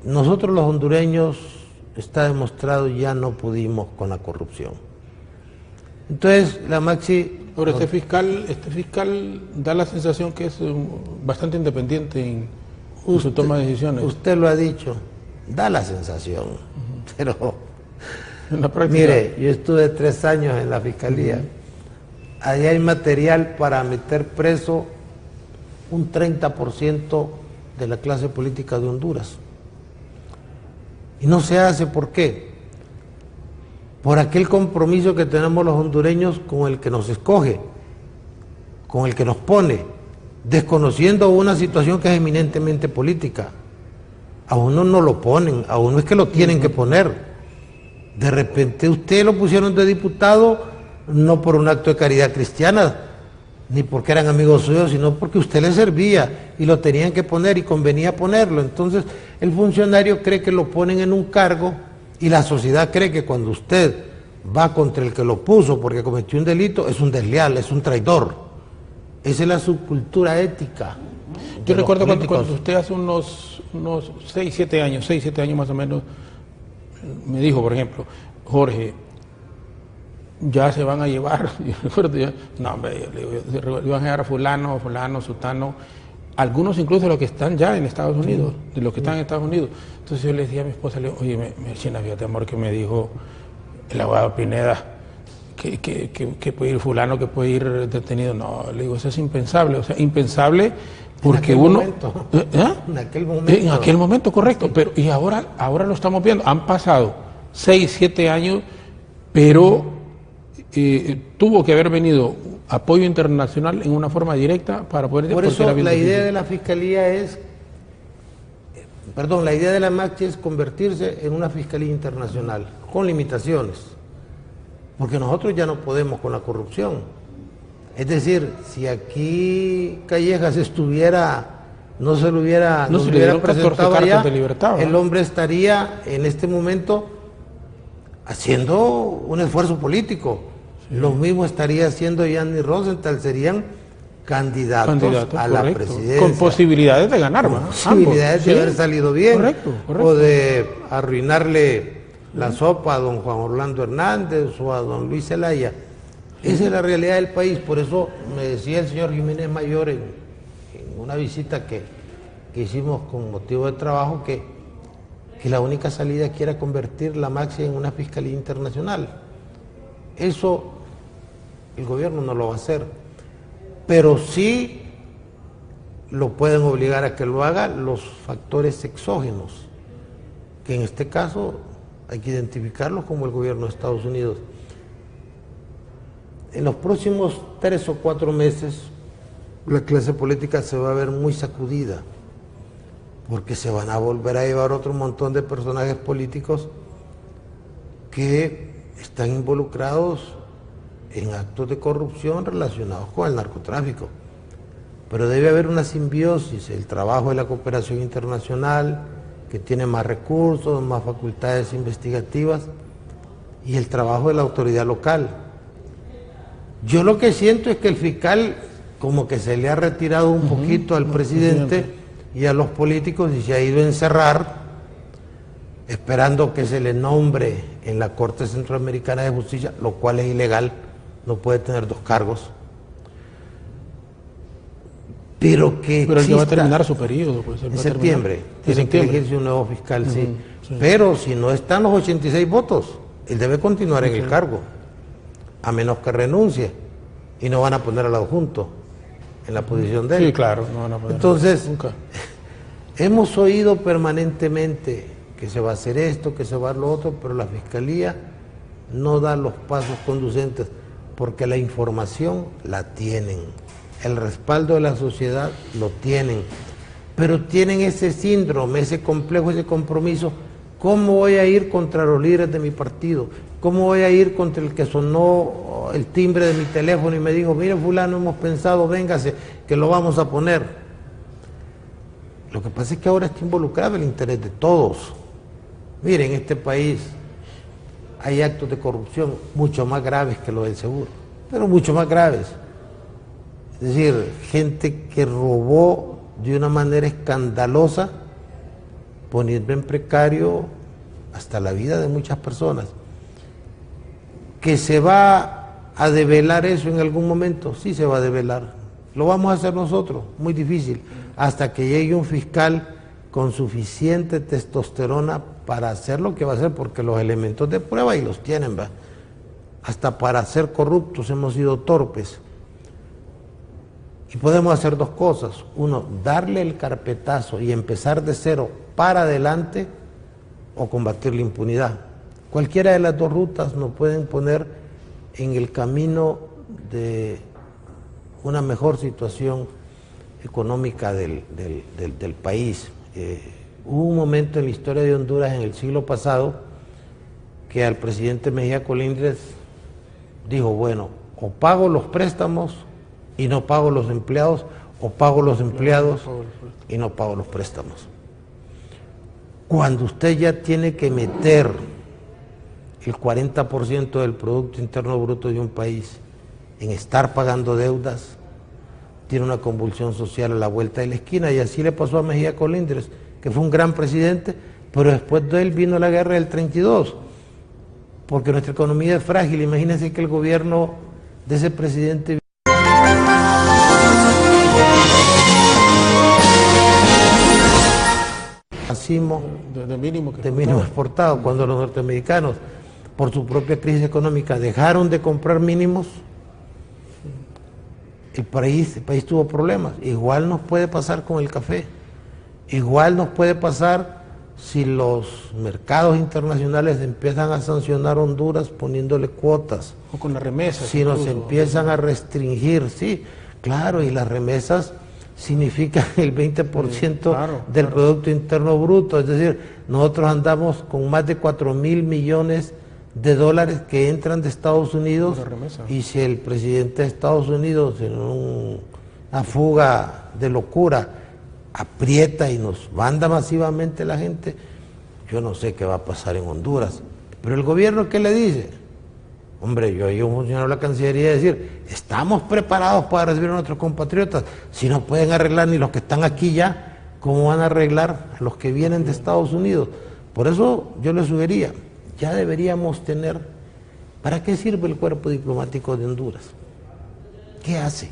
Nosotros los hondureños, está demostrado, ya no pudimos con la corrupción. Entonces la Maxi... Ahora, este fiscal da la sensación que es bastante independiente en su toma de decisiones. Usted lo ha dicho, da la sensación, pero en la práctica, mire, yo estuve 3 años en la Fiscalía, ahí hay material para meter preso un 30% de la clase política de Honduras. Y no se hace, ¿por qué? Por aquel compromiso que tenemos los hondureños con el que nos escoge, con el que nos pone, desconociendo una situación que es eminentemente política. A uno no lo ponen, a uno es que lo tienen que poner. De repente usted lo pusieron de diputado no por un acto de caridad cristiana, ni porque eran amigos suyos, sino porque usted les servía y lo tenían que poner y convenía ponerlo. Entonces el funcionario cree que lo ponen en un cargo y la sociedad cree que cuando usted va contra el que lo puso porque cometió un delito, es un desleal, es un traidor. Esa es la subcultura ética. Yo recuerdo cuando usted hace unos 6, 7 años más o menos, me dijo, por ejemplo, Jorge, ya se van a llevar, yo recuerdo ya, no hombre, van a llevar a fulano, sutano, algunos incluso los que están ya en Estados Unidos, de los que están en Estados Unidos. Entonces yo le decía a mi esposa, oye, China, fíjate, amor, que me dijo el abogado Pineda, que puede ir fulano, que puede ir detenido. No, le digo, eso es impensable, o sea, impensable porque uno... En aquel momento, correcto, pero y ahora lo estamos viendo, han pasado 6, 7 años, pero tuvo que haber venido apoyo internacional en una forma directa para poder... Por eso la idea de la Fiscalía es, la idea de la Maxi es convertirse en una Fiscalía Internacional, con limitaciones, porque nosotros ya no podemos con la corrupción. Es decir, si aquí Callejas no se lo hubiera presentado allá, el hombre estaría en este momento haciendo un esfuerzo político. Lo mismo estaría haciendo Gianni Rosenthal, serían candidatos a la presidencia. Con posibilidades de ganar, con posibilidades de haber salido bien, correcto. O de arruinarle la sopa a don Juan Orlando Hernández o a don Luis Zelaya. Esa es la realidad del país. Por eso me decía el señor Jiménez Mayor en una visita que hicimos con motivo de trabajo que la única salida aquí era convertir la Maxi en una Fiscalía Internacional. Eso el gobierno no lo va a hacer, pero sí lo pueden obligar a que lo haga los factores exógenos, que en este caso hay que identificarlos como el gobierno de Estados Unidos. En los próximos 3 o 4 meses la clase política se va a ver muy sacudida, porque se van a volver a llevar otro montón de personajes políticos que están involucrados en actos de corrupción relacionados con el narcotráfico. Pero debe haber una simbiosis, el trabajo de la cooperación internacional, que tiene más recursos, más facultades investigativas, y el trabajo de la autoridad local. Yo lo que siento es que el fiscal como que se le ha retirado un poquito al presidente y a los políticos y se ha ido a encerrar, esperando que se le nombre en la Corte Centroamericana de Justicia, lo cual es ilegal, no puede tener 2 cargos. Pero él ya va a terminar su periodo. Pues, en septiembre. Tiene que elegirse un nuevo fiscal, sí. Pero si no están los 86 votos, él debe continuar en el cargo, a menos que renuncie, y no van a poner al adjunto en la posición de él. Sí, claro, no van a poner. Entonces, nunca. Hemos oído permanentemente que se va a hacer esto, que se va a lo otro, pero la Fiscalía no da los pasos conducentes, porque la información la tienen, el respaldo de la sociedad lo tienen, pero tienen ese síndrome, ese complejo, ese compromiso. ¿Cómo voy a ir contra los líderes de mi partido? ¿Cómo voy a ir contra el que sonó el timbre de mi teléfono y me dijo, mire fulano, hemos pensado, véngase, que lo vamos a poner? Lo que pasa es que ahora está involucrado el interés de todos. Miren, en este país hay actos de corrupción mucho más graves que los del seguro, pero mucho más graves. Es decir, gente que robó de una manera escandalosa, poniendo en precario hasta la vida de muchas personas. ¿Que se va a develar eso en algún momento? Sí se va a develar. Lo vamos a hacer nosotros, muy difícil, hasta que llegue un fiscal con suficiente testosterona para hacer lo que va a hacer, porque los elementos de prueba ahí los tienen, ¿va? Hasta para ser corruptos hemos sido torpes. Y podemos hacer 2 cosas. Uno, darle el carpetazo y empezar de cero para adelante, o combatir la impunidad. Cualquiera de las 2 rutas nos pueden poner en el camino de una mejor situación económica del país. Hubo un momento en la historia de Honduras en el siglo pasado que al presidente Mejía Colindres dijo, bueno, o pago los préstamos y no pago los empleados, o pago los empleados y no pago los préstamos. Cuando usted ya tiene que meter el 40% del Producto Interno Bruto de un país en estar pagando deudas, tiene una convulsión social a la vuelta de la esquina, y así le pasó a Mejía Colindres, que fue un gran presidente, pero después de él vino la guerra del 32, porque nuestra economía es frágil. Imagínense que el gobierno de ese presidente de mínimo exportado, cuando los norteamericanos, por su propia crisis económica, dejaron de comprar mínimos, el país tuvo problemas. Igual nos puede pasar con el café, igual nos puede pasar si los mercados internacionales empiezan a sancionar a Honduras poniéndole cuotas. O con las remesas. Si nos empiezan a restringir, sí, claro, y las remesas significan el 20% del Producto Interno Bruto. Es decir, nosotros andamos con más de 4.000 millones de dólares que entran de Estados Unidos, y si el presidente de Estados Unidos, en una fuga de locura, aprieta y nos manda masivamente la gente, yo no sé qué va a pasar en Honduras. Pero el gobierno, ¿qué le dice? Hombre, yo oí a un funcionario de la Cancillería decir, estamos preparados para recibir a nuestros compatriotas. Si no pueden arreglar ni los que están aquí ya, ¿cómo van a arreglar a los que vienen de Estados Unidos? Por eso yo les sugería, ya deberíamos tener, ¿para qué sirve el cuerpo diplomático de Honduras? ¿Qué hace?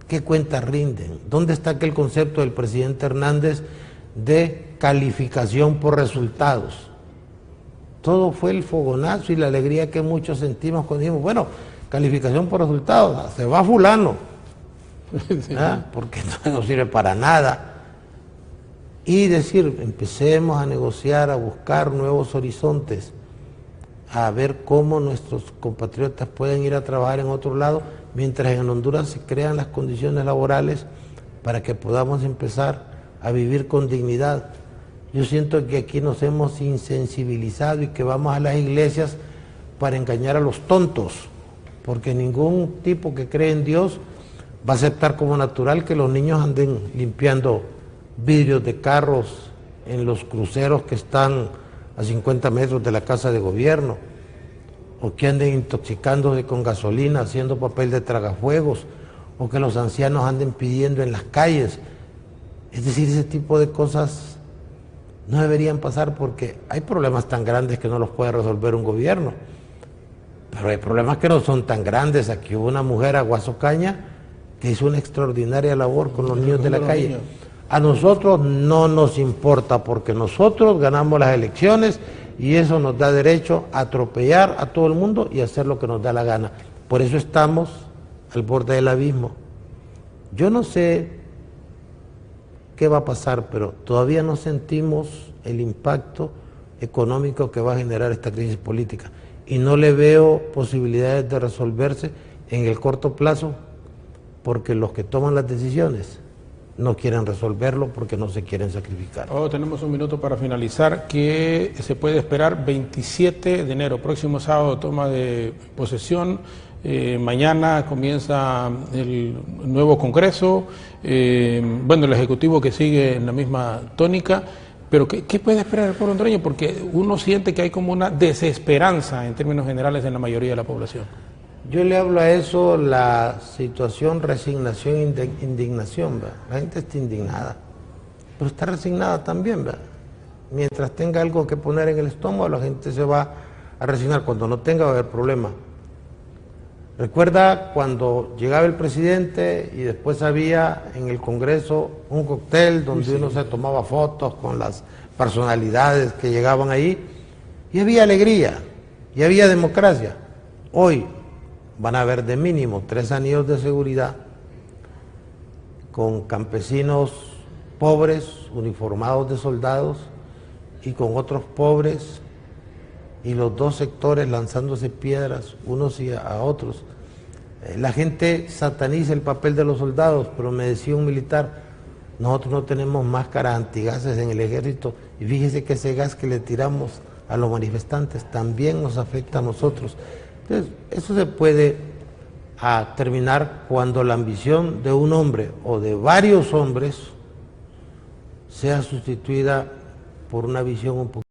¿Qué cuentas rinden? ¿Dónde está aquel concepto del presidente Hernández de calificación por resultados? Todo fue el fogonazo y la alegría que muchos sentimos cuando dijimos, bueno, calificación por resultados, se va fulano, porque no sirve para nada. Y decir, empecemos a negociar, a buscar nuevos horizontes, a ver cómo nuestros compatriotas pueden ir a trabajar en otro lado, mientras en Honduras se crean las condiciones laborales para que podamos empezar a vivir con dignidad. Yo siento que aquí nos hemos insensibilizado y que vamos a las iglesias para engañar a los tontos, porque ningún tipo que cree en Dios va a aceptar como natural que los niños anden limpiando vidrios de carros en los cruceros que están a 50 metros de la casa de gobierno, o que anden intoxicándose con gasolina, haciendo papel de tragafuegos, o que los ancianos anden pidiendo en las calles. Es decir, ese tipo de cosas no deberían pasar, porque hay problemas tan grandes que no los puede resolver un gobierno. Pero hay problemas que no son tan grandes. Aquí hubo una mujer, Aguaso Caña, que hizo una extraordinaria labor con los niños de la calle. A nosotros no nos importa, porque nosotros ganamos las elecciones y eso nos da derecho a atropellar a todo el mundo y hacer lo que nos da la gana. Por eso estamos al borde del abismo. Yo no sé qué va a pasar, pero todavía no sentimos el impacto económico que va a generar esta crisis política. Y no le veo posibilidades de resolverse en el corto plazo, porque los que toman las decisiones no quieren resolverlo porque no se quieren sacrificar. Tenemos un minuto para finalizar. ¿Qué se puede esperar? 27 de enero, próximo sábado, toma de posesión. Mañana comienza el nuevo Congreso. Bueno, el Ejecutivo que sigue en la misma tónica. Pero ¿qué puede esperar el pueblo hondureño? Porque uno siente que hay como una desesperanza en términos generales en la mayoría de la población. Yo le hablo a eso la situación resignación, indignación, ¿verdad? La gente está indignada, pero está resignada también, ¿verdad? Mientras tenga algo que poner en el estómago, la gente se va a resignar. Cuando no tenga va a haber problema. Recuerda cuando llegaba el presidente y después había en el Congreso un cóctel donde uno se tomaba fotos con las personalidades que llegaban ahí y había alegría y había democracia. Hoy van a haber de mínimo 3 anillos de seguridad con campesinos pobres, uniformados de soldados, y con otros pobres, y los dos sectores lanzándose piedras unos y a otros. La gente sataniza el papel de los soldados, pero me decía un militar, nosotros no tenemos máscaras antigases en el ejército, y fíjese que ese gas que le tiramos a los manifestantes también nos afecta a nosotros. Entonces, eso se puede terminar cuando la ambición de un hombre o de varios hombres sea sustituida por una visión un poco